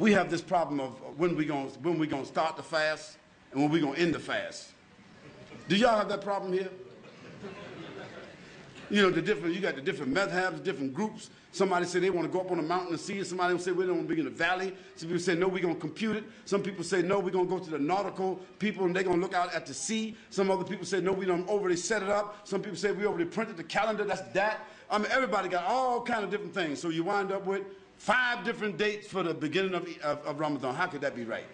we have this problem of when we gonna start the fast and when we gonna end the fast. Do y'all have that problem here? You know, you got the different madhabs, different groups. Somebody say they want to go up on a mountain and see it. Somebody will say we don't want to be in the valley. Some people say no, we're going to compute it. Some people say no, we're going to go to the nautical people and they're going to look out at the sea. Some other people say no, we don't already set it up. Some people say we already printed the calendar, that's that. I mean, everybody got all kind of different things. So you wind up with 5 different dates for the beginning of Ramadan. How could that be right?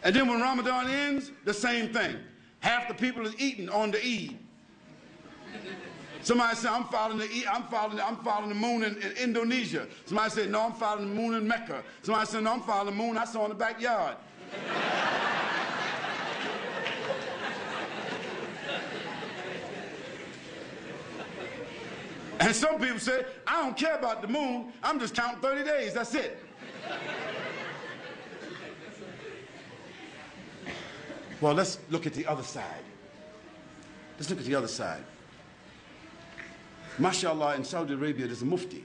And then when Ramadan ends, the same thing. Half the people is eating on the Eid. Somebody said, I'm following the moon in Indonesia. Somebody said, no, I'm following the moon in Mecca. Somebody said, no, I'm following the moon I saw in the backyard. And some people say, I don't care about the moon, I'm just counting 30 days, that's it. Well, let's look at the other side. Let's look at the other side. MashaAllah, in Saudi Arabia, there's a mufti.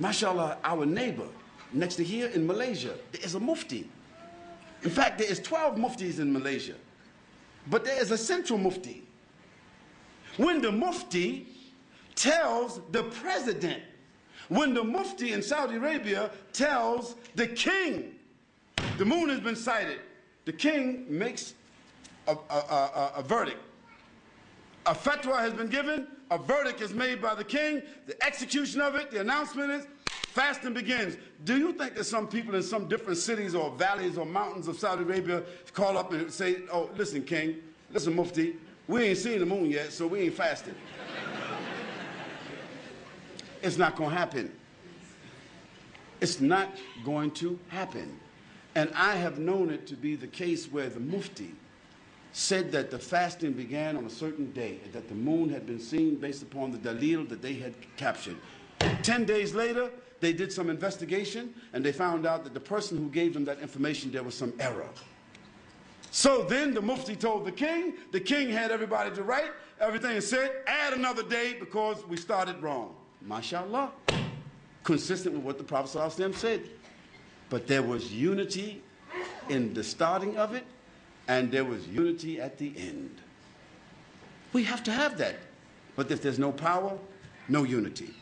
MashaAllah, our neighbor, next to here in Malaysia, there is a mufti. In fact, there is 12 muftis in Malaysia. But there is a central mufti. When the mufti tells the president, when the mufti in Saudi Arabia tells the king, the moon has been sighted, the king makes a verdict. A fatwa has been given, a verdict is made by the king, the execution of it, the announcement is, fasting begins. Do you think that some people in some different cities or valleys or mountains of Saudi Arabia call up and say, oh, listen, king, listen, mufti, we ain't seen the moon yet, so we ain't fasting. It's not going to happen. It's not going to happen. And I have known it to be the case where the mufti said that the fasting began on a certain day, and that the moon had been seen based upon the dalil that they had captured. 10 days later, they did some investigation, and they found out that the person who gave them that information, there was some error. So then the mufti told the king had everybody to write everything and said, add another day because we started wrong. MashaAllah, consistent with what the Prophet ﷺ said. But there was unity in the starting of it, and there was unity at the end. We have to have that. But if there's no power, no unity.